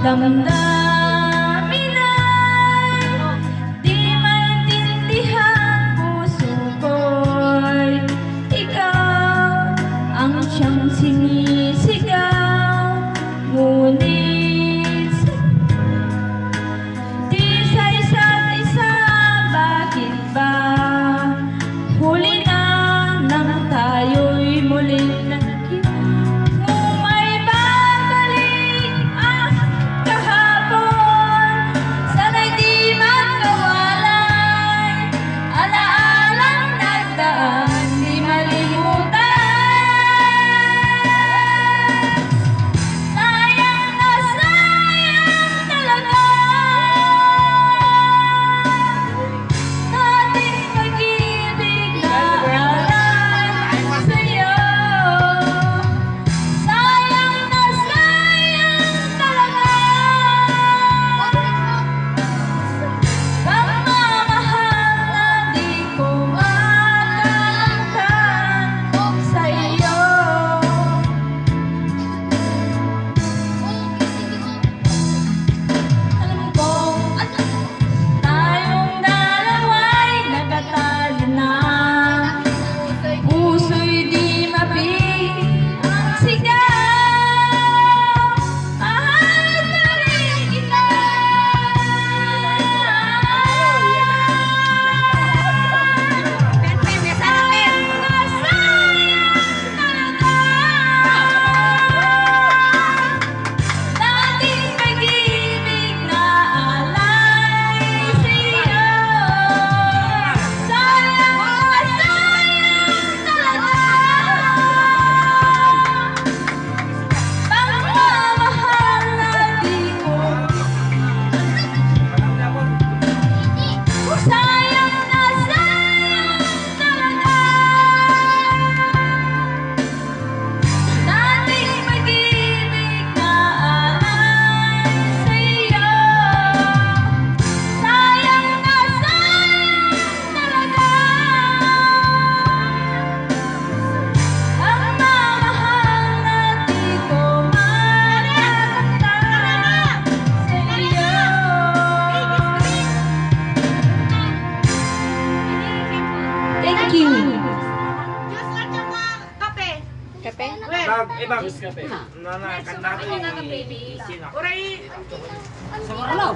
damdamin ay di maintindihan. Puso ko'y ikaw ang siyang sinisigaw, ngunit di sa isa't isa. Bakit ba huli na nang tayo'y muling nagkita? Umay babalik ang kahapon, sana'y di magkawalay. Alaalang nagdaan, di malimutan. Sayang na sayang talaga ating pag-ibig na alay sa'yo. Sayang na sayang talaga pagmamahal na di ko makalangkan sa'yo. Alam ko tayong dalawa'y nagkatalo na, puso'y di mapigsigaw. Mahal pa rin kita. Sayang na sayang talaga dating pag-ibig na alay sa'yo. Sayang na sayang talaga pagmamahal na di ko. Sayang na sayang talaga dating pag-ibig na alay sa'yo. Sayang na sayang talaga pagmamahal na di ko makalangkan sa'yo. Thank you. Diyos at saka kape. Kape? Ibang nana kanta ko yung sina. Oray. Ano?